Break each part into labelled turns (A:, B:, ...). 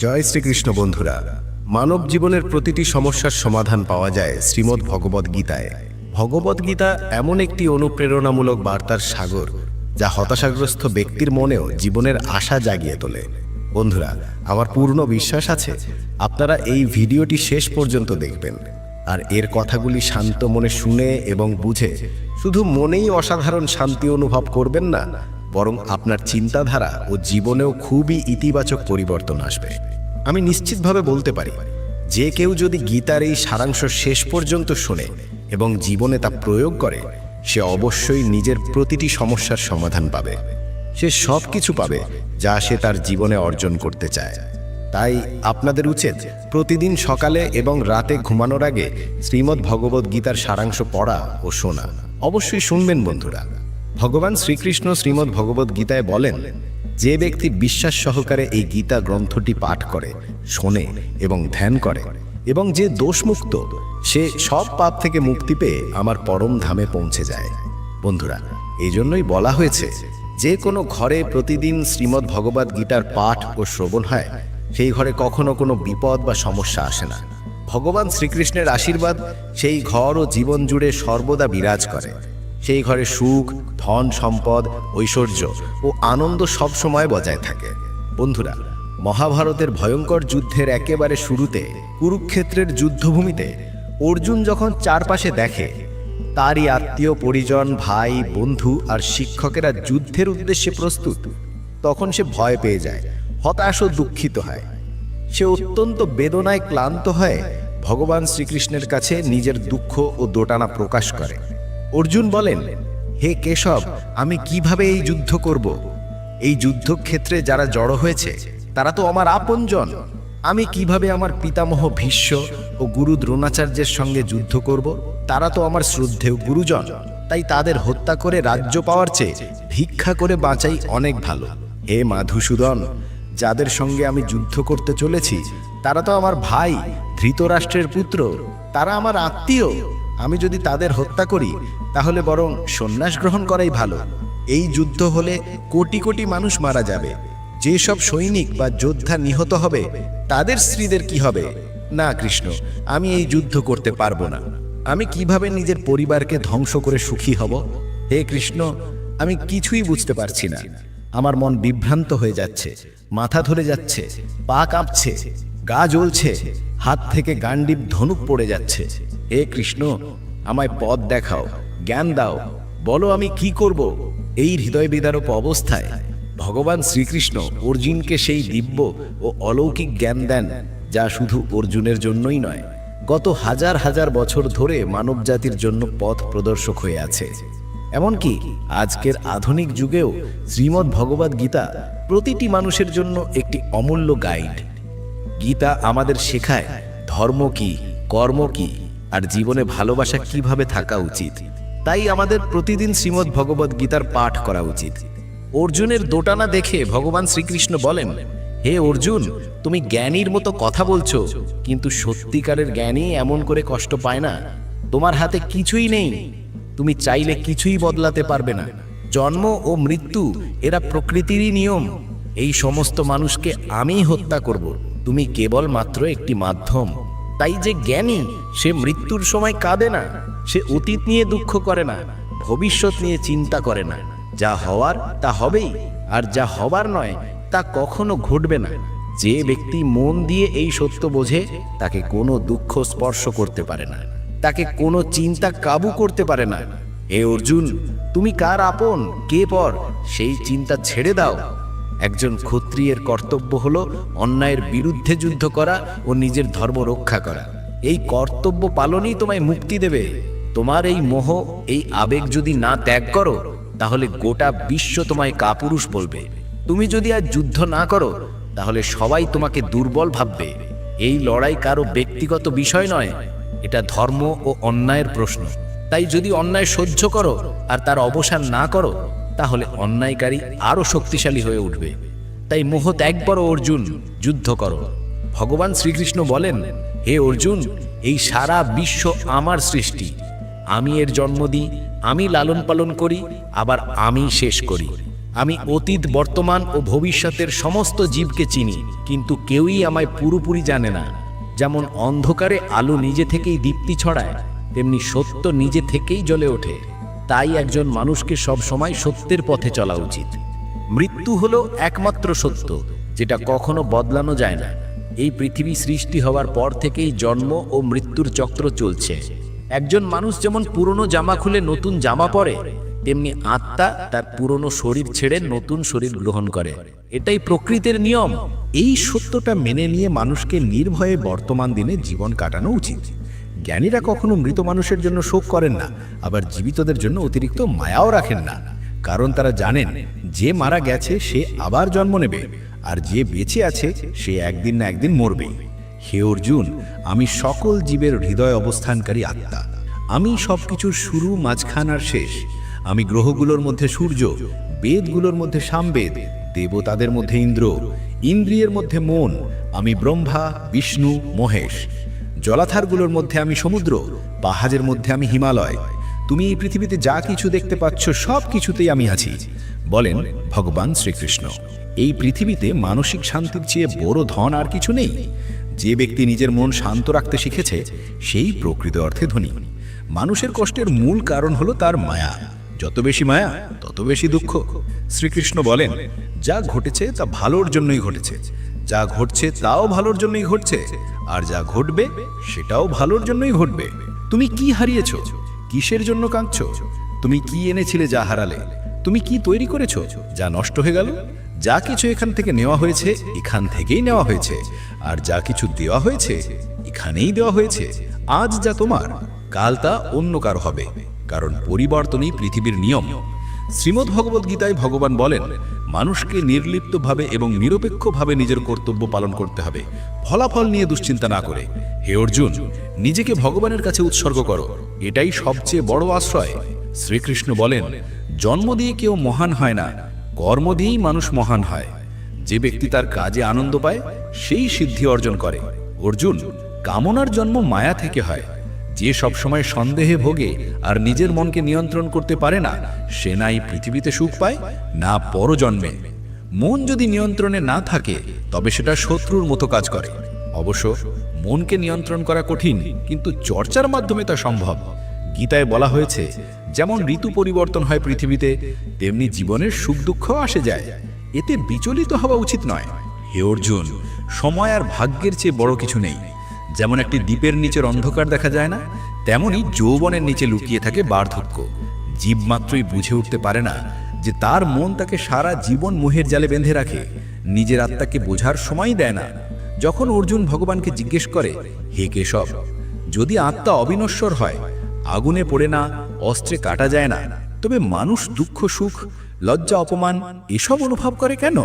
A: জয় শ্রীকৃষ্ণ বন্ধুরা। মানব জীবনের প্রতিটি সমস্যার সমাধান পাওয়া যায় শ্রীমদ্ ভগবদ গীতায়। ভগবদ গীতা এমন একটি অনুপ্রেরণামূলক বার্তার সাগর, যা হতাশাগ্রস্ত ব্যক্তির মনেও জীবনের আশা জাগিয়ে তোলে। বন্ধুরা, আমার পূর্ণ বিশ্বাস আছে আপনারা এই ভিডিওটি শেষ পর্যন্ত দেখবেন, আর এর কথাগুলি শান্ত মনে শুনে এবং বুঝে শুধু মনেই অসাধারণ শান্তি অনুভব করবেন না, বরং আপনার চিন্তাধারা ও জীবনেও খুবই ইতিবাচক পরিবর্তন আসবে। আমি নিশ্চিতভাবে বলতে পারি, যে কেউ যদি গীতার এই সারাংশ শেষ পর্যন্ত শোনে এবং জীবনে তা প্রয়োগ করে, সে অবশ্যই নিজের প্রতিটি সমস্যার সমাধান পাবে। সে সব কিছু পাবে যা সে তার জীবনে অর্জন করতে চায়। তাই আপনাদের উচিত প্রতিদিন সকালে এবং রাতে ঘুমানোর আগে শ্রীমদ্ ভগবদ গীতার সারাংশ পড়া ও শোনা। অবশ্যই শুনবেন বন্ধুরা। ভগবান শ্রীকৃষ্ণ শ্রীমদ্ ভগবদ গীতায় বলেন, যে ব্যক্তি বিশ্বাস সহকারে এই গীতা গ্রন্থটি পাঠ করে, শোনে এবং ধ্যান করে, এবং যে দোষমুক্ত, সে সব পাপ থেকে মুক্তি পেয়ে আমার পরম ধামে পৌঁছে যায়। বন্ধুরা, এই জন্যই বলা হয়েছে, যে কোনো ঘরে প্রতিদিন শ্রীমদ্ ভগবদ গীতার পাঠ ও শ্রবণ হয়, সেই ঘরে কখনো কোনো বিপদ বা সমস্যা আসে না। ভগবান শ্রীকৃষ্ণের আশীর্বাদ সেই ঘর ও জীবন জুড়ে সর্বদা বিরাজ করে। সেই ঘরে সুখ, ধন সম্পদ, ঐশ্বর্য ও আনন্দ সবসময় বজায় থাকে। বন্ধুরা, মহাভারতের ভয়ঙ্কর যুদ্ধের একেবারে শুরুতে কুরুক্ষেত্রের যুদ্ধভূমিতে অর্জুন যখন চারপাশে দেখে তারই আত্মীয় পরিজন, ভাই, বন্ধু আর শিক্ষকেরা যুদ্ধের উদ্দেশ্যে প্রস্তুত, তখন সে ভয় পেয়ে যায়, হতাশ ও দুঃখিত হয়। সে অত্যন্ত বেদনায় ক্লান্ত হয়ে ভগবান শ্রীকৃষ্ণের কাছে নিজের দুঃখ ও দোটানা প্রকাশ করে। অর্জুন বলেন, হে কেশব, আমি কিভাবে এই যুদ্ধ করব? এই যুদ্ধক্ষেত্রে যারা জড়ো হয়েছে তারা তো আমার আপনজন। আমি কিভাবে আমার পিতামহ ভীষ্ম ও গুরু দ্রোণাচার্যের সঙ্গে যুদ্ধ করব? তারা তো আমার শ্রদ্ধেয় গুরুজন। তাই তাদের হত্যা করে রাজ্য পাওয়ার চেয়ে ভিক্ষা করে বাঁচাই অনেক ভালো। হে মধুসূদন, যাদের সঙ্গে আমি যুদ্ধ করতে চলেছি তারা তো আমার ভাই, ধৃতরাষ্ট্রের পুত্র, তারা আমার আত্মীয়। আমি যদি তাদের হত্যা করি তাহলে বরং সন্ন্যাস গ্রহণ করাই ভালো। এই যুদ্ধ হলে কোটি কোটি মানুষ মারা যাবে। যেসব সৈনিক বা যোদ্ধা নিহত হবে তাদের স্ত্রীদের কি হবে? না কৃষ্ণ, আমি এই যুদ্ধ করতে পারবো না। আমি কিভাবে নিজের পরিবারকে ধ্বংস করে সুখী হব? হে কৃষ্ণ, আমি কিছুই বুঝতে পারছি না। আমার মন বিভ্রান্ত হয়ে যাচ্ছে, মাথা ধরে যাচ্ছে, পা কাঁপছে, গা জ্বলছে, হাত থেকে গান্ডীব ধনুক পড়ে যাচ্ছে। হে কৃষ্ণ, আমায় পথ দেখাও, জ্ঞান দাও, বলো আমি কি করব? এই হৃদয় বিদারক অবস্থায় ভগবান শ্রীকৃষ্ণ অর্জুনকে সেই দিব্য ও অলৌকিক জ্ঞান দেন, যা শুধু অর্জুনের জন্যই নয়, গত হাজার হাজার বছর ধরে মানব জাতির জন্য পথ প্রদর্শক হয়ে আছে। এমনকি আজকের আধুনিক যুগেও শ্রীমদ্ ভগবদ গীতা প্রতিটি মানুষের জন্য একটি অমূল্য গাইড। গীতা আমাদের শেখায় ধর্ম কি, কর্ম কি, আর জীবনে ভালোবাসা কিভাবে থাকা উচিত। তাই আমাদের প্রতিদিন শ্রীমদ্ ভগবদ গীতার পাঠ করা উচিত। অর্জুনের দোটানা দেখে ভগবান শ্রীকৃষ্ণ বলেন, হে অর্জুন, তুমি জ্ঞানীর মতো কথা বলছো, কিন্তু সত্যিকারের জ্ঞানী এমন করে কষ্ট পায় না। তোমার হাতে কিছুই নেই, তুমি চাইলে কিছুই বদলাতে পারবে না। জন্ম ও মৃত্যু এরা প্রকৃতিরই নিয়ম। এই সমস্ত মানুষকে আমি হত্যা করব, তুমি কেবল মাত্র একটি মাধ্যম। তাই যে জ্ঞানী, সে মৃত্যুর সময় কাঁদে না, সে অতীত নিয়ে দুঃখ করে না, ভবিষ্যৎ নিয়ে চিন্তা করে না। যা হওয়ার তা হবেই, আর যা হবার নয় তা কখনো ঘটবে না। যে ব্যক্তি মন দিয়ে এই সত্য বোঝে, তাকে কোনো দুঃখ স্পর্শ করতে পারে না, তাকে কোনো চিন্তা কাবু করতে পারে না। হে অর্জুন, তুমি কার আপন, কে পর, সেই চিন্তা ছেড়ে দাও। একজন ক্ষত্রিয়ের কর্তব্য হলো অন্যায়ের বিরুদ্ধে যুদ্ধ করা ও নিজের ধর্ম রক্ষা করা। এই কর্তব্য পালনই তোমায় মুক্তি দেবে। তোমার এই মোহ, এই আবেগ যদি না ত্যাগ করো, তাহলে গোটা বিশ্ব তোমায় কাপুরুষ বলবে। তুমি যদি আজ যুদ্ধ না করো, তাহলে সবাই তোমাকে দুর্বল ভাববে। এই লড়াই কারো ব্যক্তিগত বিষয় নয়, এটা ধর্ম ও অন্যায়ের প্রশ্ন। তাই যদি অন্যায় সহ্য করো আর তার অবসান না করো, তাহলে অন্যায়কারী আরো শক্তিশালী হয়ে উঠবে। তাই মোহ ত্যাগ করো অর্জুন, যুদ্ধ করো। ভগবান শ্রীকৃষ্ণ বলেন, হে অর্জুন, এই সারা বিশ্ব আমার সৃষ্টি। আমি এর জন্ম দিই, আমি লালন পালন করি, আবার আমি শেষ করি। আমি অতীত, বর্তমান ও ভবিষ্যতের সমস্ত জীবকে চিনি, কিন্তু কেউই আমায় পুরোপুরি জানে না। যেমন অন্ধকারে আলো নিজে থেকেই দীপ্তি ছড়ায়, তেমনি সত্য নিজে থেকেই জ্বলে ওঠে। তাই একজন মানুষকে সব সময় সত্যের পথে চলা উচিত। মৃত্যু হলো একমাত্র সত্য, যেটা কখনো বদলানো যায় না। এই পৃথিবী সৃষ্টি হওয়ার পর থেকেই জন্ম ও মৃত্যুর চক্র চলছে। একজন মানুষ যেমন পুরনো জামা খুলে নতুন জামা পরে, তেমনি আত্মা তার পুরনো শরীর ছেড়ে নতুন শরীর গ্রহণ করে। এটাই প্রকৃতির নিয়ম।
B: এই সত্যটা মেনে নিয়ে মানুষকে নির্ভয়ে বর্তমান দিনে জীবন কাটানো উচিত। জ্ঞানীরা কখনো মৃত মানুষের জন্য শোক করেন না, আবার জীবিতদের জন্য অতিরিক্ত মায়াও রাখেন না। কারণ তারা জানেন যে মারা গেছে সে আবার জন্ম নেবে, আর যে বেঁচে আছে সে একদিন না একদিন মরবে। হে অর্জুন, আমি সকল জীবের হৃদয় অবস্থানকারী আত্মা। আমি সবকিছুর শুরু, মাঝখান আর শেষ। আমি গ্রহগুলোর মধ্যে সূর্য, বেদগুলোর মধ্যে সামবেদ, দেবতাদের মধ্যে ইন্দ্র, ইন্দ্রিয়ের মধ্যে মন। আমি ব্রহ্মা, বিষ্ণু, মহেশ। জলাধারগুলোর মধ্যে আমি সমুদ্র, পাহাড়ের মধ্যে আমি হিমালয়। তুমি এই পৃথিবীতে যা কিছু দেখতে পাচ্ছ সব কিছুতেই আমি আছি, বলেন ভগবান শ্রীকৃষ্ণ। এই পৃথিবীতে মানসিক শান্তির চেয়ে বড় ধন আর কিছু নেই। যে ব্যক্তি নিজের মন শান্ত রাখতে শিখেছে সেই প্রকৃত অর্থে ধনী। মানুষের কষ্টের মূল কারণ হলো তার মায়া। যত বেশি মায়া তত বেশি দুঃখ। শ্রীকৃষ্ণ বলেন, যা ঘটেছে তা ভালোর জন্যই ঘটেছে, যা ঘটছে তাও ভালোর জন্যই ঘটছে, আর যা ঘটবে সেটাও ভালোর জন্যই ঘটবে। তুমি কি হারিয়েছো? কিসের জন্য কাঁদছো? তুমি কি এনেছিলে যা হারালে? তুমি কি তৈরি করেছো যা নষ্ট হয়ে গেল? যা কিছু এখান থেকে নেওয়া হয়েছে এখান থেকেই নেওয়া হয়েছে, আর যা কিছু দেওয়া হয়েছে এখানেই দেওয়া হয়েছে। আজ যা তোমার, কাল তা অন্য কারো হবে, কারণ পরিবর্তনই পৃথিবীর নিয়ম। শ্রীমদ্ ভগবদ্ গীতায় ভগবান বলেন, মানুষকে নির্লিপ্তভাবে এবং নিরপেক্ষভাবে নিজের কর্তব্য পালন করতে হবে, ফলাফল নিয়ে দুশ্চিন্তা না করে। হে অর্জুন, নিজেকে ভগবানের কাছে উৎসর্গ করো, এটাই সবচেয়ে বড় আশ্রয়। শ্রীকৃষ্ণ বলেন, জন্ম দিয়ে কেউ মহান হয় না, কর্ম দিয়েই মানুষ মহান হয়। যে ব্যক্তি তার কাজে আনন্দ পায় সেই সিদ্ধি অর্জন করে। অর্জুন, কামনার জন্ম মায়া থেকে হয়। যে সবসময় সন্দেহে ভোগে আর নিজের মনকে নিয়ন্ত্রণ করতে পারে না, সে না এই পৃথিবীতে সুখ পায় না পরজন্মে। মন যদি নিয়ন্ত্রণে না থাকে তবে সেটা শত্রুর মতো কাজ করে। অবশ্য মনকে নিয়ন্ত্রণ করা কঠিন, কিন্তু চর্চার মাধ্যমে তা সম্ভব। গীতায় বলা হয়েছে, যেমন ঋতু পরিবর্তন হয় পৃথিবীতে, তেমনি জীবনের সুখ দুঃখ আসে যায়। এতে বিচলিত হওয়া উচিত নয়। হে অর্জুন, সময় আর ভাগ্যের চেয়ে বড় কিছু নেই। যেমন একটি দ্বীপের নিচের অন্ধকার দেখা যায় না, তেমনি যৌবনের নিচে লুকিয়ে থাকে বার্ধক্য। জীব মাত্রই বুঝে উঠতে পারে না যে তার মন তাকে সারা জীবন মোহের জালে বেঁধে রাখে, নিজের আত্মাকে বোঝার সময় দেয় না। যখন অর্জুন ভগবানকে জিজ্ঞেস করে, হে কেশব, যদি আত্মা অবিনশ্বর হয়, আগুনে পড়ে না, অস্ত্রে কাটা যায় না, তবে মানুষ দুঃখ, সুখ, লজ্জা, অপমান এসব অনুভব করে কেন?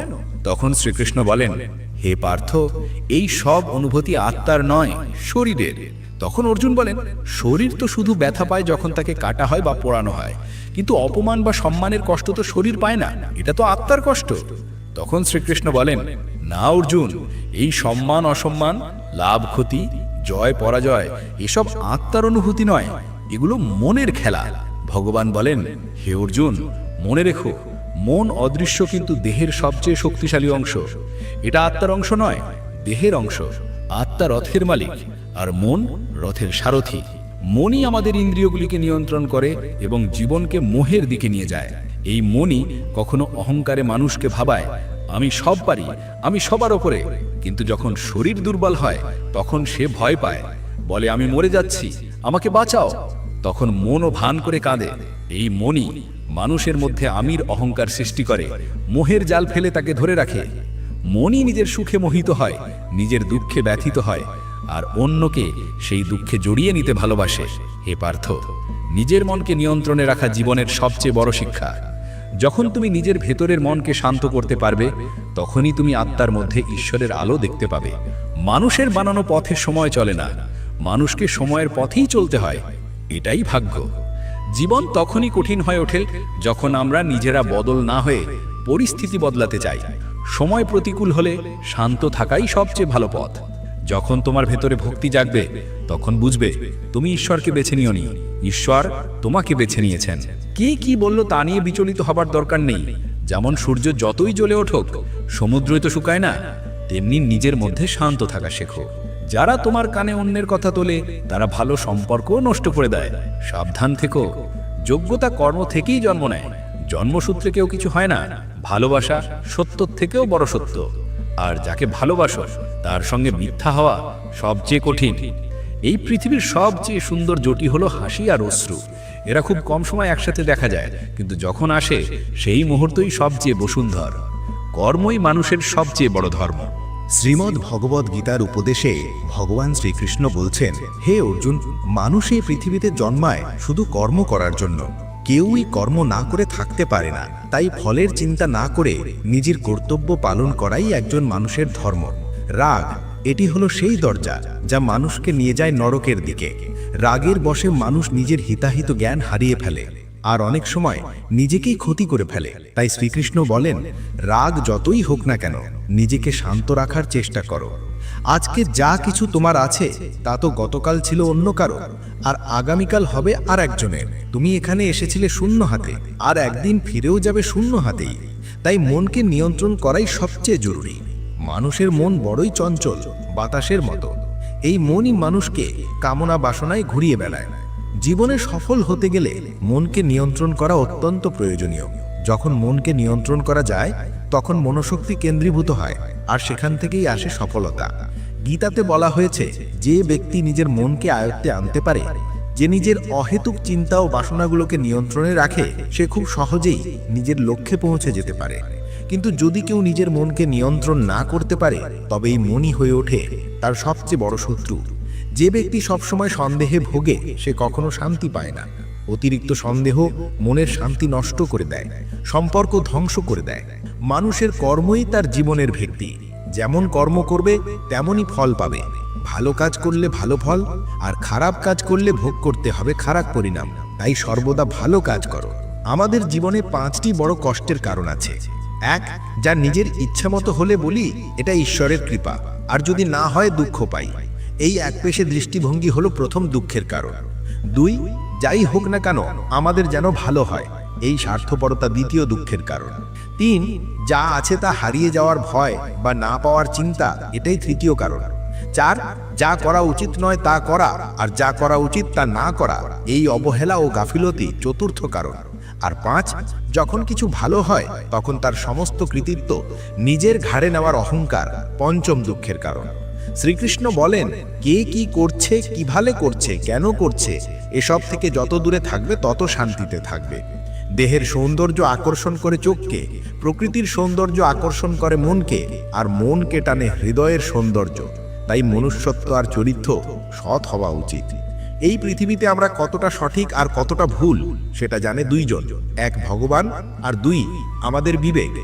B: তখন শ্রীকৃষ্ণ বলেন, হে পার্থ, এই সব অনুভূতি আত্মার নয়, শরীরের। তখন অর্জুন বলেন, শরীর তো শুধু ব্যথা পায় যখন তাকে কাটা হয় বা পোড়ানো হয়, কিন্তু অপমান বা সম্মানের কষ্ট তো শরীর পায় না, এটা তো আত্মার কষ্ট। তখন শ্রীকৃষ্ণ বলেন, না অর্জুন, এই সম্মান অসম্মান, লাভ ক্ষতি, জয় পরাজয় এসব আত্মার অনুভূতি নয়, এগুলো মনের খেলা। ভগবান বলেন, হে অর্জুন, মনে রেখো, মন অদৃশ্য কিন্তু দেহের সবচেয়ে শক্তিশালী অংশ। এটা আত্মার অংশ নয়, দেহের অংশ। আত্মা রথের মালিক আর মন রথের সারথি। মনই আমাদের ইন্দ্রিয়গুলিকে নিয়ন্ত্রণ করে এবং জীবনকে মোহের দিকে নিয়ে যায়। এই মনই কখনো অহংকারে মানুষকে ভাবায়, আমি সব পারি, আমি সবার ওপরে। কিন্তু যখন শরীর দুর্বল হয় তখন সে ভয় পায়, বলে আমি মরে যাচ্ছি, আমাকে বাঁচাও। তখন মনও ভান করে কাঁদে। এই মনই মানুষের মধ্যে আমির অহংকার সৃষ্টি করে, মোহের জাল ফেলে তাকে ধরে রাখে। মনই নিজের সুখে মোহিত হয়, নিজের দুঃখে ব্যথিত হয়, আর অন্যকে সেই দুঃখে জড়িয়ে নিতে ভালোবাসে। হে পার্থ, নিজের মনকে নিয়ন্ত্রণে রাখা জীবনের সবচেয়ে বড় শিক্ষা। যখন তুমি নিজের ভেতরের মনকে শান্ত করতে পারবে, তখনই তুমি আত্মার মধ্যে ঈশ্বরের আলো দেখতে পাবে। মানুষের বানানো পথে সময় চলে না, মানুষকে সময়ের পথেই চলতে হয়, এটাই ভাগ্য। জীবন তখনই কঠিন হয়ে ওঠে যখন আমরা নিজেরা বদল না হয়ে পরিস্থিতি বদলাতে চাই। সময় প্রতিকূল হলে শান্ত থাকাই সবচেয়ে ভালো পথ। যখন তোমার ভেতরে ভক্তি জাগবে, তখন বুঝবে তুমি ঈশ্বরকে বেছে নিওনি, ঈশ্বর তোমাকে বেছে নিয়েছেন। কে কি বলল তা নিয়ে বিচলিত হবার দরকার নেই।
C: যেমন সূর্য যতই জ্বলে ওঠুক সমুদ্রই তো শুকায় না, তেমনি নিজের মধ্যে শান্ত থাকা শেখো। যারা তোমার কানে অন্যের কথা তোলে তারা ভালো সম্পর্কও নষ্ট করে দেয়। সাবধান থেকো। যোগ্যতা কর্ম থেকেই জন্ম নেয়, জন্মসূত্রে কেউ কিছু হয় না। ভালোবাসা সত্যর থেকেও বড় সত্য, আর যাকে ভালোবাসো তার সঙ্গে মিথ্যা হওয়া সবচেয়ে কঠিন। এই পৃথিবীর সবচেয়ে সুন্দর জুটি হলো হাসি আর অশ্রু। এরা খুব কম সময় একসাথে দেখা যায়, কিন্তু যখন আসে সেই মুহূর্তই সবচেয়ে বসুন্ধর। কর্মই মানুষের সবচেয়ে বড় ধর্ম।
B: শ্রীমদ্ ভগবদ গীতার উপদেশে ভগবান শ্রীকৃষ্ণ বলছেন, হে অর্জুন, মানুষ এই পৃথিবীতে জন্মায় শুধু কর্ম করার জন্য। কেউই কর্ম না করে থাকতে পারে না, তাই ফলের চিন্তা না করে নিজের কর্তব্য পালন করাই একজন মানুষের ধর্ম। রাগ, এটি হলো সেই দরজা যা মানুষকে নিয়ে যায় নরকের দিকে। রাগের বশে মানুষ নিজের হিতাহিত জ্ঞান হারিয়ে ফেলে আর অনেক সময় নিজেকেই ক্ষতি করে ফেলে। তাই শ্রীকৃষ্ণ বলেন, রাগ যতই হোক না কেন নিজেকে শান্ত রাখার চেষ্টা করো। আজকে যা কিছু তোমার আছে তা তো গতকাল ছিল অন্য কারো, আর আগামীকাল হবে আর একজনের। তুমি এখানে এসেছিলে শূন্য হাতে, আর একদিন ফিরেও যাবে শূন্য হাতেই। তাই মনকে নিয়ন্ত্রণ করাই সবচেয়ে জরুরি। মানুষের মন বড়ই চঞ্চল, বাতাসের মতো। এই মনই মানুষকে কামনা বাসনায় ঘুরিয়ে বেড়ায়। জীবনে সফল হতে গেলে মনকে নিয়ন্ত্রণ করা অত্যন্ত প্রয়োজনীয়। যখন মনকে নিয়ন্ত্রণ করা যায় তখন মনোশক্তি কেন্দ্রীভূত হয়, আর সেখান থেকেই আসে সফলতা। গীতাতে বলা হয়েছে, যে ব্যক্তি নিজের মনকে আয়ত্তে আনতে পারে, যে নিজের অহেতুক চিন্তা ও বাসনাগুলোকে নিয়ন্ত্রণে রাখে, সে খুব সহজেই নিজের লক্ষ্যে পৌঁছে যেতে পারে। কিন্তু যদি কেউ নিজের মনকে নিয়ন্ত্রণ না করতে পারে, তবে এই মনই হয়ে ওঠে তার সবচেয়ে বড় শত্রু। যে ব্যক্তি সবসময় সন্দেহে ভোগে সে কখনো শান্তি পায় না। অতিরিক্ত সন্দেহ মনের শান্তি নষ্ট করে দেয়, সম্পর্ক ধ্বংস করে দেয়। মানুষের কর্মই তার জীবনের ভিত্তি। যেমন কর্ম করবে তেমনই ফল পাবে। ভালো কাজ করলে ভালো ফল, আর খারাপ কাজ করলে ভোগ করতে হবে খারাপ পরিণাম। তাই সর্বদা ভালো কাজ করো। আমাদের জীবনে 5টি বড় কষ্টের কারণ আছে। 1, যা নিজের ইচ্ছামতো হলে বলি এটা ঈশ্বরের কৃপা, আর যদি না হয় দুঃখ পাই। এই একপেশে দৃষ্টিভঙ্গি হলো প্রথম দুঃখের কারণ। 2, যাই হোক না কেন আমাদের যেন ভালো হয়, এই স্বার্থপরতা দ্বিতীয় দুঃখের কারণ। 3, যা আছে তা হারিয়ে যাওয়ার ভয় বা না পাওয়ার চিন্তা, এটাই তৃতীয় কারণ। 4, যা করা উচিত নয় তা করা, আর যা করা উচিত তা না করা, এই অবহেলা ও গাফিলতি চতুর্থ কারণ। আর 5, যখন কিছু ভালো হয় তখন তার সমস্ত কৃতিত্ব নিজের ঘাড়ে নেওয়ার অহংকার, পঞ্চম দুঃখের কারণ। শ্রীকৃষ্ণ বলেন, কে কি করছে, কিভাবে করছে, কেন করছে, এসব থেকে যত দূরে থাকবে তত শান্তিতে থাকবে। দেহের সৌন্দর্য আকর্ষণ করে চোখকে, প্রকৃতির সৌন্দর্য আকর্ষণ করে মনকে, আর মনকে টানে হৃদয়ের সৌন্দর্য। তাই মনুষ্যত্ব আর চরিত্র সৎ হওয়া উচিত। এই পৃথিবীতে আমরা কতটা সঠিক আর কতটা ভুল সেটা জানে 2 জন, 1 ভগবান আর 2 আমাদের বিবেক।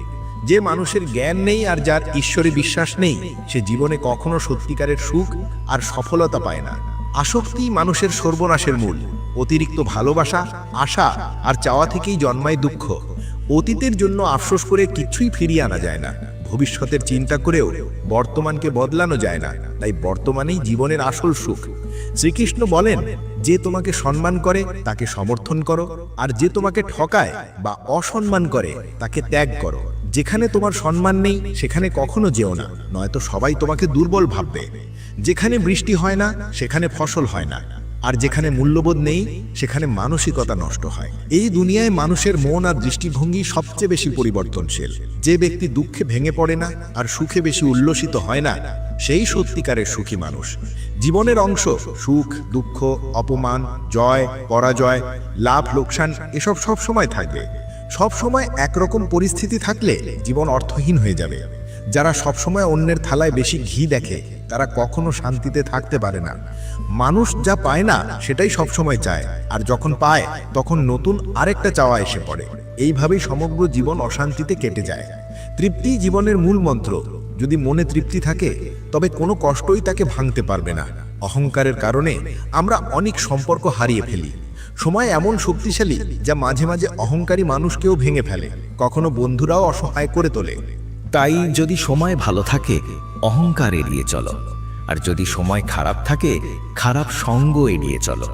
B: যে মানুষের জ্ঞান নেই আর যার ঈশ্বরে বিশ্বাস নেই, সে জীবনে কখনো সত্যিকারের সুখ আর সফলতা পায় না। আসক্তি মানুষের সর্বনাশের মূল। অতিরিক্ত ভালোবাসা, আশা আর চাওয়া থেকেই জন্মায় দুঃখ। অতীতের জন্য আফসোস করে কিছুই ফিরিয়ে আনা যায় না। ভবিষ্যতের চিন্তা করেও বর্তমানকে বদলানো যায় না। তাই বর্তমানেই জীবনের আসল সুখ। শ্রীকৃষ্ণ বলেন, যে তোমাকে সম্মান করে তাকে সমর্থন করো, আর যে তোমাকে ঠকায় বা অসম্মান করে তাকে ত্যাগ করো। যেখানে তোমার সম্মান নেই সেখানে কখনো যেও না, নয়তো সবাই তোমাকে দুর্বল ভাববে। যেখানে বৃষ্টি হয় না সেখানে ফসল হয় না, আর যেখানে মূল্যবোধ নেই সেখানে মানসিকতা নষ্ট হয়। এই দুনিয়ায় মানুষের মন আর দৃষ্টিভঙ্গি সবচেয়ে বেশি পরিবর্তনশীল। যে ব্যক্তি দুঃখে ভেঙে পড়ে না আর সুখে বেশি উল্লসিত হয় না, সেই সত্যিকারের সুখী মানুষ। জীবনের অংশ সুখ, দুঃখ, অপমান, জয়, পরাজয়, লাভ, লোকসান, এসব সব সময় থাকবে। সব সময় একরকম পরিস্থিতি থাকলে জীবন অর্থহীন হয়ে যাবে। যারা সবসময় অন্যের থালায় বেশি ঘি দেখে তারা কখনো শান্তিতে থাকতে পারে না। মানুষ যা পায় না সেটাই সবসময় চায়, আর যখন পায় তখন নতুন আরেকটা চাওয়া এসে পড়ে। এইভাবেই সমগ্র জীবন অশান্তিতে কেটে যায়। তৃপ্তি জীবনের মূল মন্ত্র। যদি মনে তৃপ্তি থাকে তবে কোনো কষ্টই তাকে ভাঙতে পারবে না। অহংকারের কারণে আমরা অনেক সম্পর্ক হারিয়ে ফেলি। সময় এমন শক্তিশালী যা মাঝে মাঝে অহংকারী মানুষকেও ভেঙে ফেলে, কখনো বন্ধুরাও অসহায় করে তোলে।
D: তাই যদি সময় ভালো থাকে অহংকার এড়িয়ে চলো, আর যদি সময় খারাপ থাকে খারাপ সঙ্গ এড়িয়ে চলো।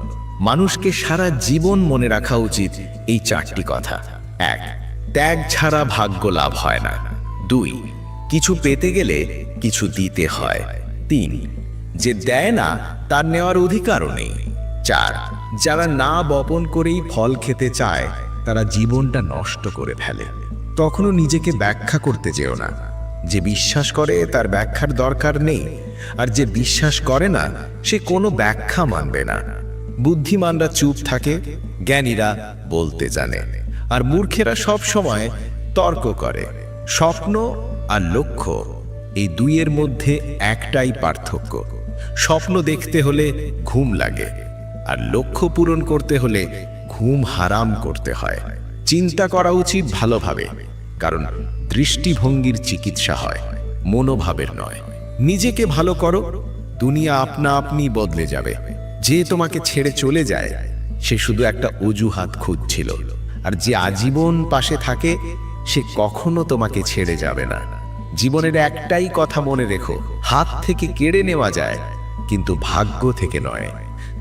D: মানুষকে সারা জীবন মনে রাখা উচিত এই 4টি কথা। 1, ত্যাগ ছাড়া ভাগ্য লাভ হয় না। 2, কিছু পেতে গেলে কিছু দিতে হয়। 3, যে দেয় না তার নেওয়ার অধিকারও নেই। 4, যারা না বপন করেই ফল খেতে চায় তারা জীবনটা নষ্ট করে ফেলে।
B: তখনও নিজেকে ব্যাখ্যা করতে যেও না। যে বিশ্বাস করে তার ব্যাখ্যার দরকার নেই, আর যে বিশ্বাস করে না সে কোনো ব্যাখ্যা মানবে না। বুদ্ধিমানরা চুপ থাকে, জ্ঞানীরা বলতে জানে, আর মূর্খেরা সব সময় তর্ক করে। স্বপ্ন আর লক্ষ্য, এই দুইয়ের মধ্যে একটাই পার্থক্য। স্বপ্ন দেখতে হলে ঘুম লাগে, আর লক্ষ্য পূরণ করতে হলে ঘুম হারাম করতে হয়। চিন্তা করা উচিত ভালোভাবে, কারণ দৃষ্টিভঙ্গির চিকিৎসা হয়, মনোভাবের নয়। নিজেকে ভালো করো, দুনিয়া আপনা আপনি বদলে যাবে। যে তোমাকে ছেড়ে চলে যায় সে শুধু একটা অজুহাত খুঁজছিল, আর যে আজীবন পাশে থাকে সে কখনো তোমাকে ছেড়ে যাবে না। জীবনের একটাই কথা মনে রেখো, হাত থেকে কেড়ে নেওয়া যায়, কিন্তু ভাগ্য থেকে নয়।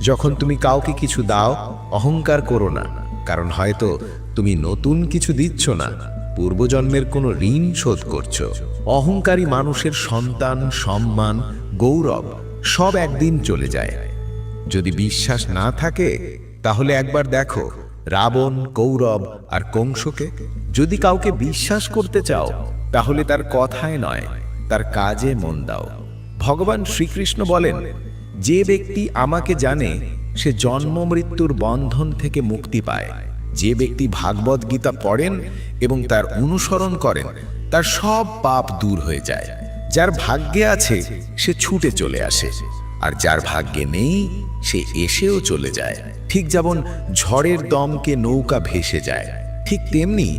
B: যখন তুমি কাউকে কিছু দাও, অহংকার করো না, কারণ হয়তো তুমি নতুন কিছু দিচ্ছ না, পূর্বজন্মের কোনো ঋণ শোধ করছো। অহংকারী মানুষের সন্তান, সম্মান, গৌরব সব একদিন চলে যায়। যদি বিশ্বাস না থাকে তাহলে একবার দেখো রাবণ, কৌরব আর কংসকে। যদি কাউকে বিশ্বাস করতে চাও তাহলে তার কথায় নয়, তার কাজে মন দাও। ভগবান শ্রীকৃষ্ণ বলেন, যে ব্যক্তি আমাকে জানে সে জন্ম মৃত্যুর বন্ধন থেকে মুক্তি পায়। যে ব্যক্তি ভাগবত গীতা পড়েন এবং তার অনুসরণ করেন তার সব পাপ দূর হয়ে যায়। যার ভাগ্যে আছে সে ছুটে চলে আসে, আর যার ভাগ্যে নেই সে এসেও চলে যায়। ঠিক যেমন ঝড়ের দমকে নৌকা ভেসে যায়, ঠিক তেমনি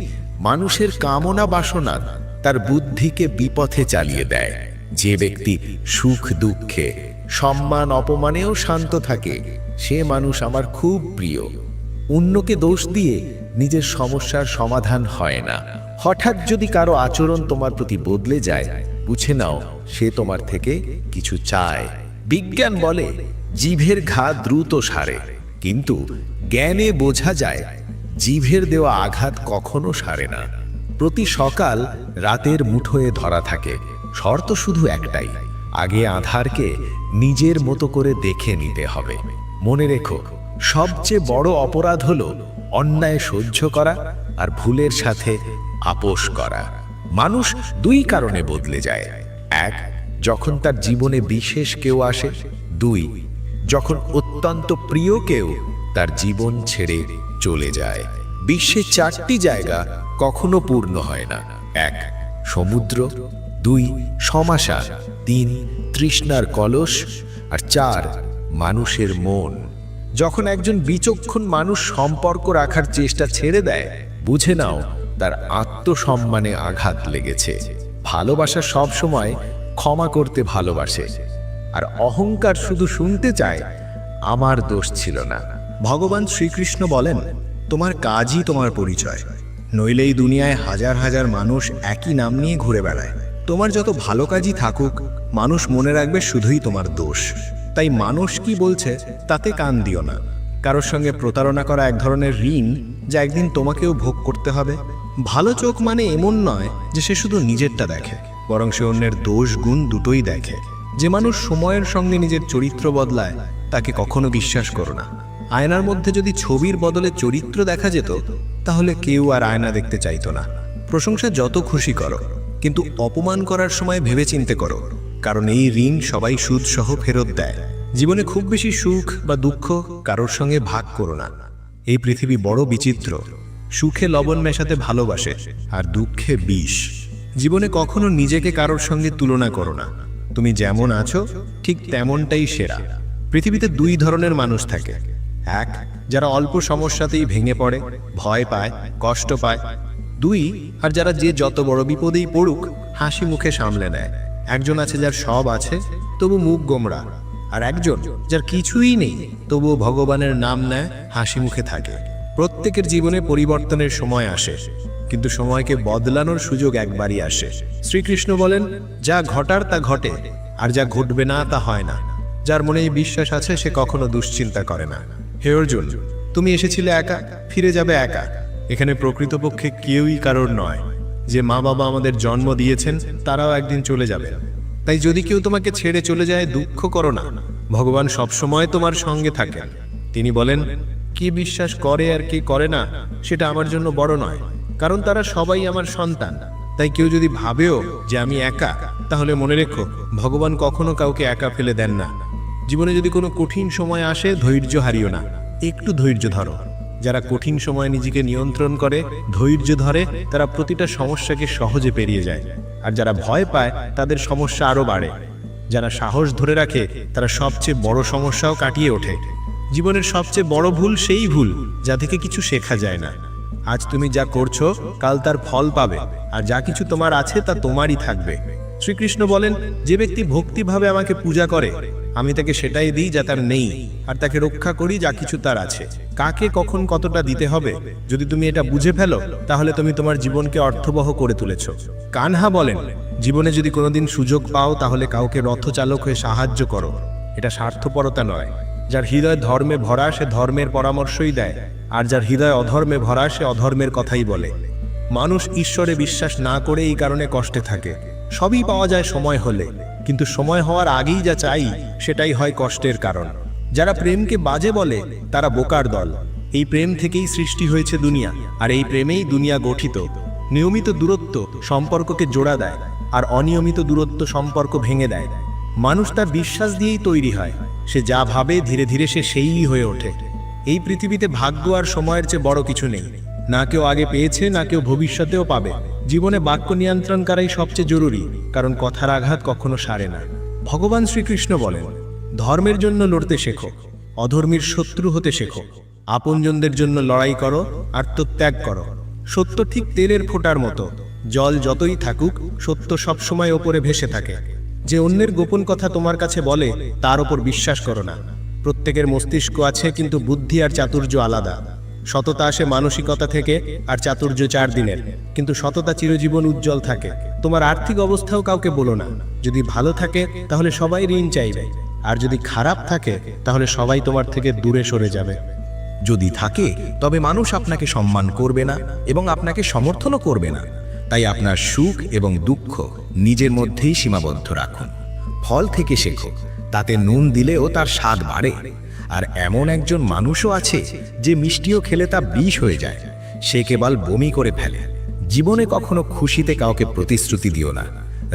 B: মানুষের কামনা বাসনা তার বুদ্ধিকে বিপথে চালিয়ে দেয়। যে ব্যক্তি সুখ দুঃখে, সম্মান অপমানেও শান্ত থাকে সে মানুষ আমার খুব প্রিয়। অন্যকে দোষ দিয়ে নিজের সমস্যার সমাধান হয় না। হঠাৎ যদি কারো আচরণ তোমার প্রতি বদলে যায়, বুঝে নাও সে তোমার থেকে কিছু চায়। বিজ্ঞান বলে জিভের ঘা দ্রুত সারে, কিন্তু জ্ঞানে বোঝা যায় জিভের দেওয়া আঘাত কখনো সারে না। প্রতি সকাল রাতের মুঠোয় ধরা থাকে, শর্ত শুধু একটাই, আগে আধারকে নিজের মতো করে দেখে নিতে হবে। মনে রেখো, সবচেয়ে বড় অপরাধ হলো অন্যায় সহ্য করা আর ভুলের সাথে আপোষ করা। মানুষ দুই কারণে বদলে যায়। 1, যখন তার জীবনে বিশেষ কেউ আসে। 2, যখন অত্যন্ত প্রিয় কেউ তার জীবন ছেড়ে চলে যায়। বিশ্বে 4টি জায়গা কখনো পূর্ণ হয় না। 1, সমুদ্র। 2, শ্মশান। 3, তৃষ্ণার কলস। আর 4, মানুষের মন। যখন একজন বিচক্ষণ মানুষ সম্পর্ক রাখার চেষ্টা ছেড়ে দেয়, বুঝে নাও তার আত্মসম্মানে আঘাত লেগেছে। ভালোবাসা সব সময় ক্ষমা করতে ভালোবাসে, আর অহংকার শুধু শুনতে চায় আমার দোষ ছিল না।
E: ভগবান শ্রীকৃষ্ণ বলেন, তোমার কাজই তোমার পরিচয়, নইলে এই দুনিয়ায় হাজার হাজার মানুষ একই নাম নিয়ে ঘুরে বেড়ায়। তোমার যত ভালো কাজই থাকুক, মানুষ মনে রাখবে শুধুই তোমার দোষ। তাই মানুষ কি বলছে তাতে কান দিও না। কারোর সঙ্গে প্রতারণা করা এক ধরনের ঋণ, যা একদিন তোমাকেও ভোগ করতে হবে। ভালো চোখ মানে এমন নয় যে সে শুধু নিজেরটা দেখে, বরং সে অন্যের দোষ গুণ দুটোই দেখে। যে মানুষ সময়ের সঙ্গে নিজের চরিত্র বদলায় তাকে কখনো বিশ্বাস করো না। আয়নার মধ্যে যদি ছবির বদলে চরিত্র দেখা যেত, তাহলে কেউ আর আয়না দেখতে চাইতো না। প্রশংসা যত খুশি করো, কিন্তু অপমান করার সময় ভেবেচিন্তে করো, কারণ এই ঋণ সবাই সুদ সহ ফেরত দেয়। জীবনে খুব বেশি সুখ বা দুঃখ কারোর সঙ্গে ভাগ করো না। এই পৃথিবী বড় বিচিত্র, সুখে লবণ মেশাতে ভালোবাসে আর দুঃখে বিষ। জীবনে কখনো নিজেকে কারোর সঙ্গে তুলনা করো না। তুমি যেমন আছো ঠিক তেমনটাই সেরা। পৃথিবীতে 2 ধরনের মানুষ থাকে। 1, যারা অল্প সমস্যাতেই ভেঙে পড়ে, ভয় পায়, কষ্ট পায়। 2, আর যারা যে যত বড় বিপদেই পড়ুক হাসি মুখে সামলে নেয়। একজন আছে যার সব আছে তবু মুখ গোমড়া, আর একজন যার কিছুই নেই তবুও ভগবানের নাম নেয়, হাসি মুখে থাকে। প্রত্যেকের জীবনে পরিবর্তনের সময় আসে, কিন্তু সময়কে বদলানোর সুযোগ একবারই আসে। শ্রীকৃষ্ণ বলেন, যা ঘটার তা ঘটে, আর যা ঘটবে না তা হয় না। যার মনে এই বিশ্বাস আছে সে কখনো দুশ্চিন্তা করে না। হে অর্জুন, তুমি এসেছিলে একা, ফিরে যাবে একা। এখানে প্রকৃতপক্ষে কেউই কারোর নয়। যে মা বাবা আমাদের জন্ম দিয়েছেন তারাও একদিন চলে যাবে। তাই যদি কেউ তোমাকে ছেড়ে চলে যায় দুঃখ করো না, ভগবান সবসময় তোমার সঙ্গে থাকেন। তিনি বলেন, কি বিশ্বাস করে আর কি করে না সেটা আমার জন্য বড় নয়, কারণ তারা সবাই আমার সন্তান। তাই কেউ যদি ভাবেও যে আমি একা, তাহলে মনে রেখো ভগবান কখনো কাউকে একা ফেলে দেন না। জীবনে যদি কোনো কঠিন সময় আসে ধৈর্য হারিও না, একটু ধৈর্য ধরো। যারা কঠিন সময় নিজেকে নিয়ন্ত্রণ করে, ধৈর্য ধরে, তারা প্রতিটা সমস্যাকে সহজে পেরিয়ে যায়। আর যারা ভয় পায় তাদের সমস্যা আরো বাড়ে। যারা সাহস ধরে রাখে তারা সবচেয়ে বড় সমস্যাও কাটিয়ে ওঠে। জীবনের সবচেয়ে বড় ভুল সেই ভুল যা থেকে কিছু শেখা যায় না। আজ তুমি যা করছো কাল তার ফল পাবে, আর যা কিছু তোমার আছে তা তোমারই থাকবে। শ্রীকৃষ্ণ বলেন, যে ব্যক্তি ভক্তিভাবে আমাকে পূজা করে আমি তাকে সেটাই দিই যা তার নেই, আর তাকে রক্ষা করি যা কিছু তার আছে। কাকে কখন কতটা দিতে হবে যদি তুমি এটা বুঝে ফেলো, তাহলে তুমি তোমার জীবনকে অর্থবহ করে তুলেছ। কানহা বলেন, জীবনে যদি কোনোদিন সুযোগ পাও তাহলে কাউকে রথচালক হয়ে সাহায্য করো। এটা স্বার্থপরতা নয়। যার হৃদয় ধর্মে ভরা সে ধর্মের পরামর্শই দেয়, আর যার হৃদয় অধর্মে ভরা সে অধর্মের কথাই বলে। মানুষ ঈশ্বরে বিশ্বাস না করে এই কারণে কষ্টে থাকে। সবই পাওয়া যায় সময় হলে, কিন্তু সময় হওয়ার আগেই যা চাই সেটাই হয় কষ্টের কারণ। যারা প্রেমকে বাজে বলে তারা বোকার দল। এই প্রেম থেকেই সৃষ্টি হয়েছে দুনিয়া, আর এই প্রেমেই দুনিয়া গঠিত। নিয়মিত দূরত্ব সম্পর্ককে জোড়া দেয়, আর অনিয়মিত দূরত্ব সম্পর্ক ভেঙে দেয়। মানুষ তার বিশ্বাস দিয়েই তৈরি হয়। সে যা ভাবে ধীরে ধীরে সে সেই হয়ে ওঠে। এই পৃথিবীতে ভাগ্য আর সময়ের চেয়ে বড় কিছু নেই। না কেউ আগে পেয়েছে, না কেউ ভবিষ্যতেও পাবে। জীবনে বাক্য নিয়ন্ত্রণ করাই সবচেয়ে জরুরি, কারণ কথার আঘাত কখনো সারে না। ভগবান শ্রীকৃষ্ণ বলেন, ধর্মের জন্য লড়তে শেখো, অধর্মীর শত্রু হতে শেখো। আপনজনদের জন্য লড়াই করো, আত্মত্যাগ করো। সত্য ঠিক তেলের ফোঁটার মতো, জল যতই থাকুক সত্য সবসময় ওপরে ভেসে থাকে। যে অন্যের গোপন কথা তোমার কাছে বলে তার ওপর বিশ্বাস করো না। প্রত্যেকের মস্তিষ্ক আছে, কিন্তু বুদ্ধি আর চাতুর্য আলাদা। সততা আসে মানসিকতা থেকে, আর চাতুর্য 4 দিনের, কিন্তু সততা চিরজীবন উজ্জ্বল থাকে। তোমার আর্থিক অবস্থাও কাউকে বলো না। যদি ভালো থাকে তাহলে সবাই ঋণ চাইবে, আর যদি খারাপ থাকে তাহলে সবাই তোমার থেকে দূরে সরে যাবে।
B: যদি থাকে তবে মানুষ আপনাকে সম্মান করবে না এবং আপনাকে সমর্থনও করবে না। তাই আপনার সুখ এবং দুঃখ নিজের মধ্যেই সীমাবদ্ধ রাখুন। ফল থেকে শেখো, তাতে নুন দিলেও তার স্বাদ বাড়ে। আর এমন একজন মানুষও আছে যে মিষ্টিও খেলে তা বিষ হয়ে যায়। সে কেবল বমি করে ফেলে। জীবনে কখনো খুশিতে কাউকে প্রতিশ্রুতি দিও না,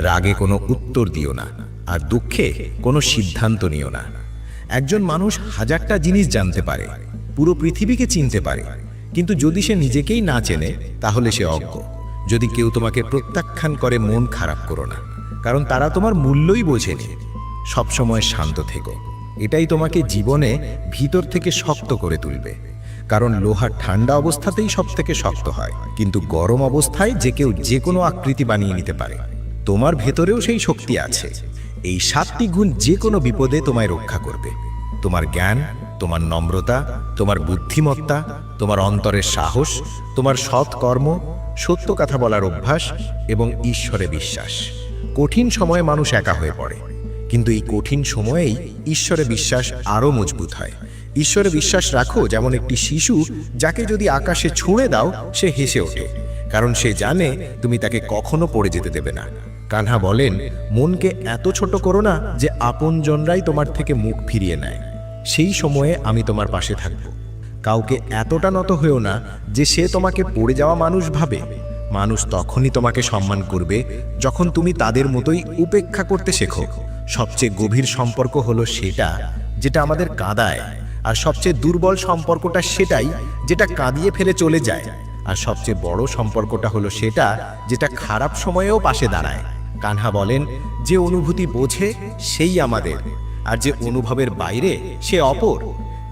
B: রাগে কোনো উত্তর দিও না, আর দুঃখে কোনো সিদ্ধান্ত নিও না। একজন মানুষ 1000টা জিনিস জানতে পারে, পুরো পৃথিবীকে চিনতে পারে, কিন্তু যদি সে নিজেকেই না চেনে তাহলে সে অজ্ঞ। যদি কেউ তোমাকে প্রত্যাখ্যান করে মন খারাপ করো না, কারণ তারা তোমার মূল্যই বোঝেনি। সবসময় শান্ত থেকো, এটাই তোমাকে জীবনে ভিতর থেকে শক্ত করে তুলবে। কারণ লোহা ঠান্ডা অবস্থাতেই সব থেকে শক্ত হয়, কিন্তু গরম অবস্থায় যে কেউ যে কোনো আকৃতি বানিয়ে নিতে পারে। তোমার ভেতরেও সেই শক্তি আছে। এই 7টি গুণ যে কোনো বিপদে তোমায় রক্ষা করবে। তোমার জ্ঞান, তোমার নম্রতা, তোমার বুদ্ধিমত্তা, তোমার অন্তরের সাহস, তোমার সৎ কর্ম, সত্য কথা বলার অভ্যাস এবং ঈশ্বরে বিশ্বাস। কঠিন সময়ে মানুষ একা হয়ে পড়ে, কিন্তু এই কঠিন সময়েই ঈশ্বরে বিশ্বাস আরও মজবুত হয়। ঈশ্বরে বিশ্বাস রাখো যেমন একটি শিশু যাকে যদি আকাশে ছুঁড়ে দাও সে হেসে ওঠে, কারণ সে জানে তুমি তাকে কখনো পড়ে যেতে দেবে না। কানহা বলেন, মনকে এত ছোট করো না যে আপনজনরাই তোমার থেকে মুখ ফিরিয়ে নেয়। সেই সময়ে আমি তোমার পাশে থাকব। কাউকে এতটা নত হয়েও না যে সে তোমাকে পড়ে যাওয়া মানুষ ভাবে। মানুষ তখনই তোমাকে সম্মান করবে যখন তুমি তাদের মতোই উপেক্ষা করতে শেখো। সবচেয়ে গভীর সম্পর্ক হলো সেটা যেটা আমাদের কাঁদায়, আর সবচেয়ে দুর্বল সম্পর্কটা সেটাই যেটা কাঁদিয়ে ফেলে চলে যায়। আর সবচেয়ে বড় সম্পর্কটা হলো সেটা যেটা খারাপ সময়েও পাশে দাঁড়ায়। কানহা বলেন, যে অনুভূতি বোঝে সেই আমাদের, আর যে অনুভবের বাইরে সে অপর।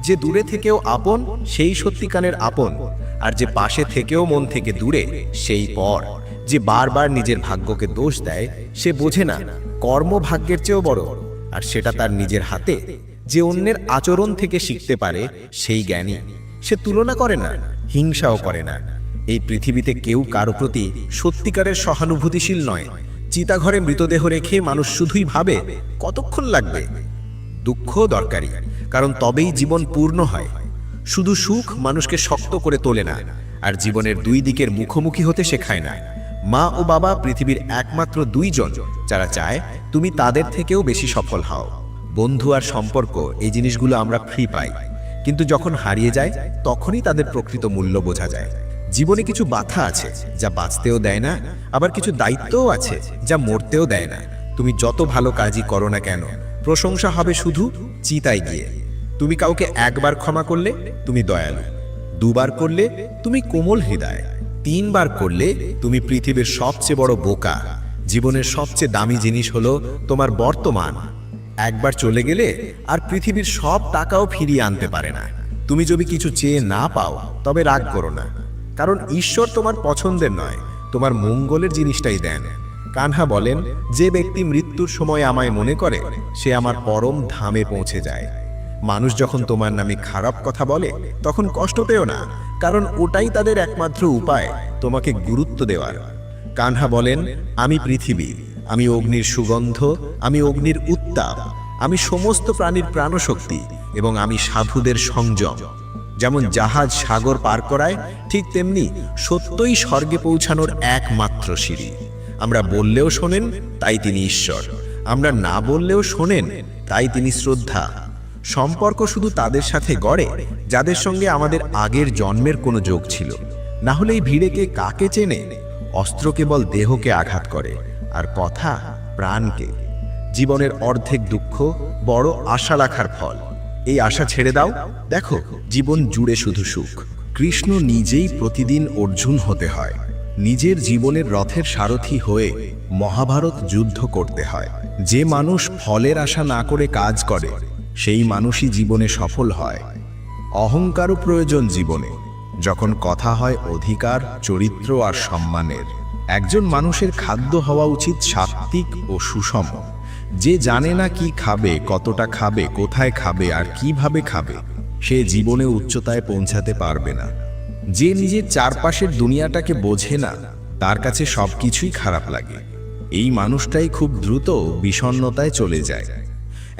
B: যে দূরে থেকেও আপন সেই সত্যিকারের আপন, আর যে পাশে থেকেও মন থেকে দূরে সেই পর। যে বারবার নিজের ভাগ্যকে দোষ দেয় সে বোঝে না কর্ম ভাগ্যের চেয়েও বড়, আর সেটা তার নিজের হাতে। যে অন্যের আচরণ থেকে শিখতে পারে সেই জ্ঞানী। সে তুলনা করে না, হিংসাও করে না। এই পৃথিবীতে কেউ কারো প্রতি সত্যিকারের সহানুভূতিশীল নয়। চিতাঘরে মৃতদেহ রেখে মানুষ শুধুই ভাবে কতক্ষণ লাগবে। দুঃখ দরকারি, কারণ তবেই জীবন পূর্ণ হয়। শুধু সুখ মানুষকে শক্ত করে তোলে না,
A: আর জীবনের দুই দিকের মুখোমুখি হতে শেখায় না। মা ও বাবা পৃথিবীর একমাত্র দুইজন যারা চায় তুমি তাদের থেকেও বেশি সফল হও। বন্ধু আর সম্পর্ক, এই জিনিসগুলো আমরা ফ্রি পাই, কিন্তু যখন হারিয়ে যায় তখনই তাদের প্রকৃত মূল্য বোঝা যায়। জীবনে কিছু বাধা আছে যা বাঁচতেও দেয় না, আবার কিছু দায়িত্বও আছে যা মরতেও দেয় না। তুমি যত ভালো কাজই করো না কেন, প্রশংসা হবে শুধু চিতায় গিয়ে। তুমি কাউকে একবার ক্ষমা করলে তুমি দয়ালু, দুবার করলে তুমি কোমল হৃদয়, তিনবার করলে তুমি পৃথিবীর সবচেয়ে বড় বোকা। জীবনের সবচেয়ে দামি জিনিস হলো তোমার বর্তমান। একবার চলে গেলে আর পৃথিবীর সব টাকাও ফিরিয়ে আনতে পারে না। তুমি যদি কিছু চেয়ে না পাও তবে রাগ করো না, কারণ ঈশ্বর তোমার পছন্দের নয়, তোমার মঙ্গলের জিনিসটাই দেন। কানহা বলেন, যে ব্যক্তি মৃত্যুর সময় আমায় মনে করে সে আমার পরম ধামে পৌঁছে যায়। মানুষ যখন তোমার নামে খারাপ কথা বলে তখন কষ্ট পেও না, কারণ ওটাই তাদের একমাত্র উপায় তোমাকে গুরুত্ব দেওয়ার। কানহা বলেন, আমি পৃথিবী, আমি অগ্নির সুগন্ধ, আমি অগ্নির উত্তাপ, আমি সমস্ত প্রাণীর প্রাণশক্তি এবং আমি সাধুদের সংযম। যেমন জাহাজ সাগর পার করায়, ঠিক তেমনি সত্যই স্বর্গে পৌঁছানোর একমাত্র সিঁড়ি। আমরা বললেও শোনেন, তাই তিনি ঈশ্বর। আমরা না বললেও শোনেন, তাই তিনি শ্রদ্ধা। সম্পর্ক শুধু তাদের সাথে গড়ে যাদের সঙ্গে আমাদের আগের জন্মের কোনো যোগ ছিল, না হলে এই ভিড়ে কে কাকে চেনে? অস্ত্র কেবল দেহকে আঘাত করে, আর কথা প্রাণকে। জীবনের অর্ধেক দুঃখ বড় আশা রাখার ফল। এই আশা ছেড়ে দাও, দেখো জীবন জুড়ে শুধু সুখ। কৃষ্ণ নিজেই প্রতিদিন অর্জুন হতে হয়, নিজের জীবনের রথের সারথি হয়ে মহাভারত যুদ্ধ করতে হয়। যে মানুষ ফলের আশা না করে কাজ করে সেই মানুষই জীবনে সফল হয়। অহংকারও প্রয়োজন জীবনে, যখন কথা হয় অধিকার, চরিত্র আর সম্মানের। একজন মানুষের খাদ্য হওয়া উচিত সাত্ত্বিক ও সুষম। যে জানে না কি খাবে, কতটা খাবে, কোথায় খাবে আর কিভাবে খাবে, সে জীবনে উচ্চতায় পৌঁছাতে পারবে না। যে নিজের চারপাশের দুনিয়াটাকে বোঝে না, তার কাছে সবকিছুই খারাপ লাগে। এই মানুষটাই খুব দ্রুত বিষণ্ণতায় চলে যায়।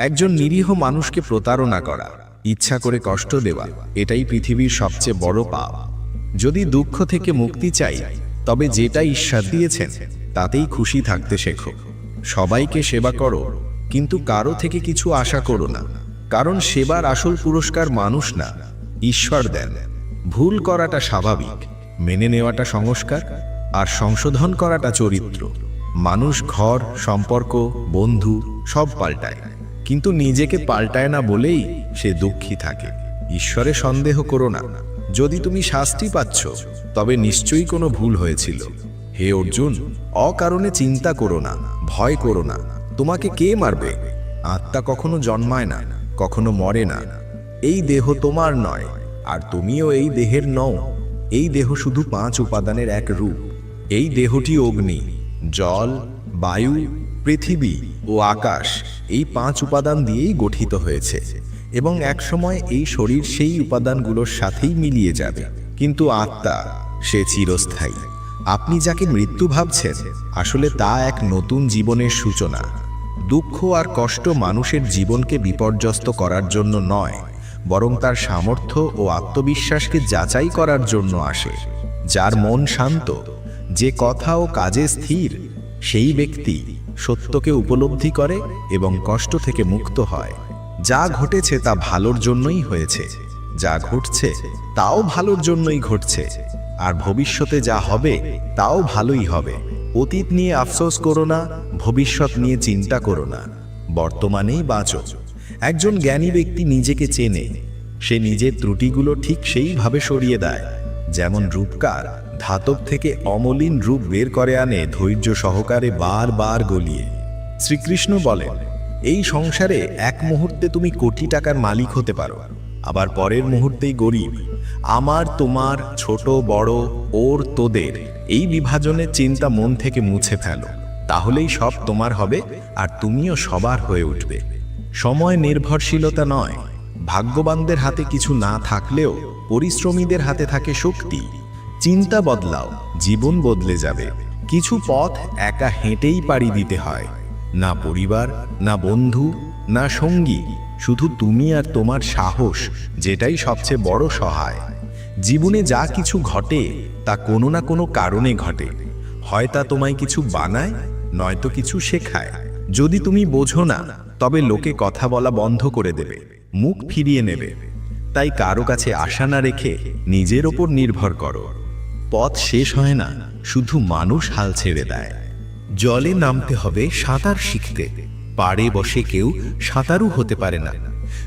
A: একজন নিরীহ মানুষকে প্রতারণা করা, ইচ্ছা করে কষ্ট দেওয়া, এটাই পৃথিবীর সবচেয়ে বড় পাপ। যদি দুঃখ থেকে মুক্তি চাই, তবে যেটা ঈশ্বর দিয়েছেন তাতেই খুশি থাকতে শেখো। সবাইকে সেবা করো, কিন্তু কারো থেকে কিছু আশা করো না, কারণ সেবার আসল পুরস্কার মানুষ না, ঈশ্বর দেন। ভুল করাটা স্বাভাবিক, মেনে নেওয়াটা সংস্কার, আর সংশোধন করাটা চরিত্র। মানুষ ঘর, সম্পর্ক, বন্ধু সব পাল্টায়, কিন্তু নিজেকে পাল্টায় না বলেই সে দুঃখী থাকে। ঈশ্বরে সন্দেহ করো না। যদি তুমি শাস্তি পাচ্ছ, তবে নিশ্চয়ই কোনো ভুল হয়েছিল। হে অর্জুন, অকারণে চিন্তা করো না, ভয় করো না। তোমাকে কে মারবে? আত্মা কখনো জন্মায় না, কখনো মরে না। এই দেহ তোমার নয়, আর তুমিও এই দেহের নও। এই দেহ শুধু 5 উপাদানের এক রূপ। এই দেহটি অগ্নি, জল, বায়ু, পৃথিবী ও আকাশ, এই 5 উপাদান দিয়েই গঠিত হয়েছে, এবং একসময় এই শরীর সেই উপাদানগুলোর সাথেই মিলিয়ে যাবে। কিন্তু আত্মা, সে চিরস্থায়ী। আপনি যাকে মৃত্যু ভাবছেন, আসলে তা এক নতুন জীবনের সূচনা। দুঃখ আর কষ্ট মানুষের জীবনকে বিপর্যস্ত করার জন্য নয়, বরং তার সামর্থ্য ও আত্মবিশ্বাসকে যাচাই করার জন্য আসে। যার মন শান্ত, যে কথা ও কাজে স্থির, সেই ব্যক্তি সত্যকে উপলব্ধি করে এবং কষ্ট থেকে মুক্ত হয়। যা ঘটেছে তা ভালোর জন্যই হয়েছে, যা ঘটছে তাও ভালোর জন্যই ঘটছে, আর ভবিষ্যতে যা হবে তাও ভালোই হবে। অতীত নিয়ে আফসোস করো না, ভবিষ্যৎ নিয়ে চিন্তা করো না, বর্তমানেই বাঁচো। একজন জ্ঞানী ব্যক্তি নিজেকে চেনে, সে নিজের ত্রুটিগুলো ঠিক সেইভাবে সরিয়ে দেয়, যেমন রূপকার ধাতব থেকে অমলিন রূপ বের করে আনে ধৈর্য সহকারে বারবার গলিয়ে। শ্রীকৃষ্ণ বলেন, এই সংসারে এক মুহূর্তে তুমি কোটি টাকার মালিক হতে পারো, আবার পরের মুহূর্তেই গরিব। আমার, তোমার, ছোট বড়, ওর, তোদের, এই বিভাজনের চিন্তা মন থেকে মুছে ফেলো, তাহলেই সব তোমার হবে আর তুমিও সবার হয়ে উঠবে। সময় নির্ভরশীলতা নয়, ভাগ্যবানদের হাতে কিছু না থাকলেও পরিশ্রমীদের হাতে থাকে শক্তি। চিন্তা বদলাও, জীবন বদলে যাবে। কিছু পথ একা হেঁটেই পাড়ি দিতে হয়, না পরিবার, না বন্ধু, না সঙ্গী, শুধু তুমি আর তোমার সাহস, যেটাই সবচেয়ে বড় সহায়।
E: জীবনে যা কিছু ঘটে তা কোনো না কোনো কারণে ঘটে, হয় তা তোমায় কিছু বানায়, নয়তো কিছু শেখায়। যদি তুমি বোঝো না, তবে লোকে কথা বলা বন্ধ করে দেবে, মুখ ফিরিয়ে নেবে। তাই কারো কাছে আশা না রেখে নিজের ওপর নির্ভর করো। পথ শেষ হয় না, শুধু মানুষ হাল ছেড়ে দেয়।
B: জলে নামতে হবে সাঁতার শিখতে, পাড়ে বসে কেউ সাঁতারু হতে পারে না।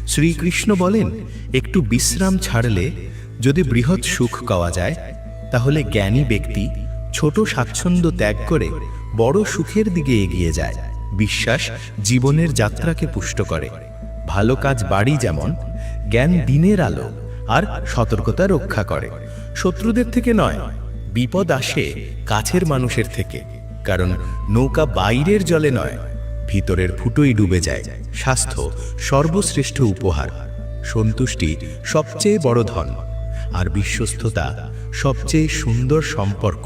B: শ্রীকৃষ্ণ বলেন, একটু বিশ্রাম ছাড়লে যদি বৃহৎ সুখ পাওয়া যায়, তাহলে জ্ঞানী ব্যক্তি ছোট স্বাচ্ছন্দ্য ত্যাগ করে বড় সুখের দিকে এগিয়ে যায়। বিশ্বাস জীবনের যাত্রাকে পুষ্ট করে। ভালো কাজ বাড়ি যেমন, জ্ঞান দিনের আলো আর সতর্কতা রক্ষা করে। শত্রুদের থেকে নয়, বিপদ আসে কাছের মানুষের থেকে। কারণ নৌকা বাইরের জলে নয়, ভিতরের ফুটোই ডুবে যায়। স্বাস্থ্য সর্বশ্রেষ্ঠ উপহার, সন্তুষ্টি সবচেয়ে বড় ধন, আর বিশ্বস্ততা সবচেয়ে সুন্দর সম্পর্ক।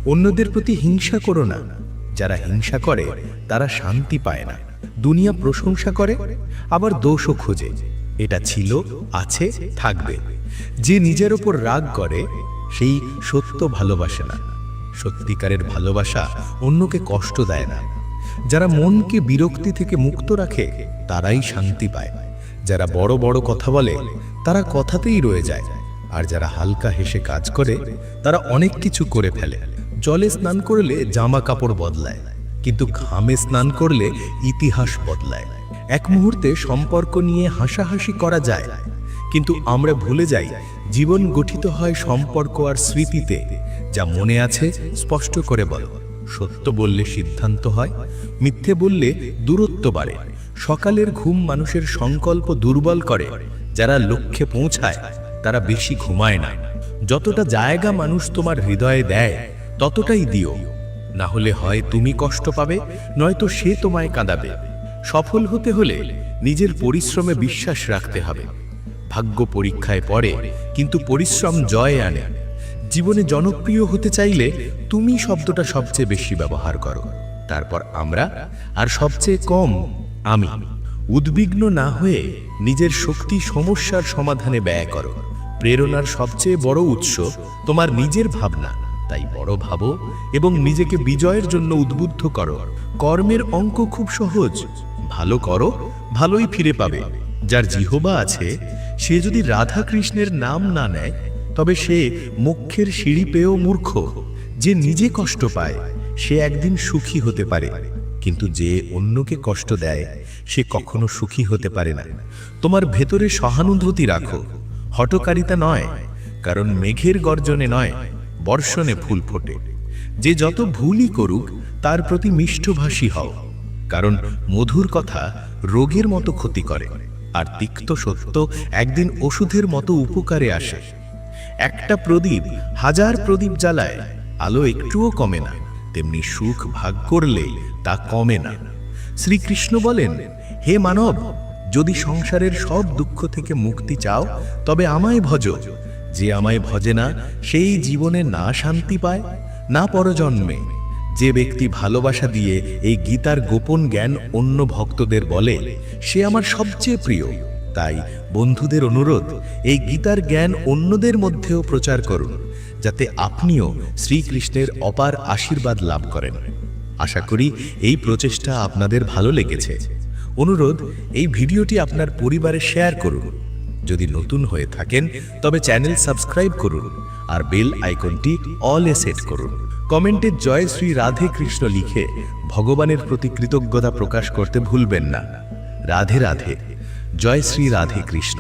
B: অন্যদের প্রতি হিংসা করো না, যারা হিংসা করে তারা শান্তি পায় না। দুনিয়া প্রশংসা করে, আবার দোষও খোঁজে। এটা ছিল, আছে, থাকবে। যে নিজের ওপর রাগ করে সেই সত্য ভালোবাসে না। সত্যিকারের ভালোবাসা অন্যকে কষ্ট দেয় না। যারা মনকে বিরক্তি থেকে মুক্ত রাখে তারাই শান্তি পায়। যারা বড় বড় কথা বলে তারা কথাতেই রয়ে যায়, আর যারা হালকা হেসে কাজ করে তারা অনেক কিছু করে ফেলে। জলে স্নান করলে জামা কাপড় বদলায়, কিন্তু ঘামে স্নান করলে ইতিহাস বদলায়। এক মুহূর্তে সম্পর্ক নিয়ে হাসাহাসি করা যায়, কিন্তু আমরা ভুলে যাই জীবন গঠিত হয় সম্পর্ক আর স্মৃতিতে। যা মনে আছে স্পষ্ট করে বলো। সত্য বললে সিদ্ধান্ত হয়, মিথ্যে বললে দূরত্ব বাড়ে। সকালের ঘুম মানুষের সংকল্প দুর্বল করে। যারা লক্ষ্যে পৌঁছায় তারা বেশি ঘুমায় না। যতটা জায়গা মানুষ তোমার হৃদয়ে দেয় ততটাই দিও, না হলে হয় তুমি কষ্ট পাবে, নয়তো সে তোমায় কাঁদাবে। সফল হতে হলে নিজের পরিশ্রমে বিশ্বাস রাখতে হবে। ভাগ্য পরীক্ষায় পড়ে, কিন্তু পরিশ্রম জয় আনে। জীবনে জনপ্রিয় হতে চাইলে তুমি শব্দটা সবচেয়ে বেশি ব্যবহার করো, তারপর আমরা, আর সবচেয়ে কম আমি। উদ্বিগ্ন না হয়ে নিজের শক্তি সমস্যার সমাধানে ব্যয় করো। প্রেরণার সবচেয়ে বড় উৎস তোমার নিজের ভাবনা। তাই বড় ভাবো এবং নিজেকে বিজয়ের জন্য উদ্বুদ্ধ করো। কর্মের অঙ্ক খুব সহজ, ভালো করো, ভালোই ফিরে পাবে। যার জিহ্বা আছে সে যদি রাধা কৃষ্ণের নাম না নেয়, তবে সে মোক্ষের সিঁড়ি পেয়েও মূর্খ। যে নিজে কষ্ট পায় সে একদিন সুখী হতে পারে, কিন্তু যে অন্যকে কষ্ট দেয় সে কখনো সুখী হতে পারে না। তোমার ভেতরে সহানুভূতি রাখো, হঠকারিতা নয়, কারণ মেঘের গর্জনে নয়, বর্ষণে ফুল ফোটে। যে যত ভুলই করুক তার প্রতি মিষ্টভাষী হও, কারণ মধুর কথা রোগের মতো ক্ষতি করে, আর তিক্ত সত্য একদিন ওষুধের মতো উপকারে আসে। একটা প্রদীপ হাজার প্রদীপ জ্বালায়, আলো একটুও কমে না। তেমনি সুখ ভাগ করলে তা কমে না। শ্রীকৃষ্ণ বলেন, হে মানব, যদি সংসারের সব দুঃখ থেকে মুক্তি চাও তবে আমায় ভজো। যে আমায় ভজে না সেই জীবনে না শান্তি পায়, না পরজন্মে। যে ব্যক্তি ভালোবাসা দিয়ে এই গীতার গোপন জ্ঞান অন্য ভক্তদের বলে, সে আমার সবচেয়ে প্রিয়। তাই বন্ধুদের অনুরোধ, এই গীতার জ্ঞান অন্যদের মধ্যেও প্রচার করুন, যাতে আপনিও শ্রীকৃষ্ণের অপার আশীর্বাদ লাভ করেন। আশা করি এই প্রচেষ্টা আপনাদের ভালো লেগেছে। অনুরোধ, এই ভিডিওটি আপনার পরিবারে শেয়ার করুন। যদি নতুন হয়ে থাকেন তবে চ্যানেল সাবস্ক্রাইব করুন আর বেল আইকনটি অলে সেট করুন। কমেন্টে জয় শ্রী রাধে কৃষ্ণ লিখে ভগবানের প্রতি কৃতজ্ঞতা প্রকাশ করতে ভুলবেন না। রাধে রাধে, জয় শ্রী রাধে কৃষ্ণ।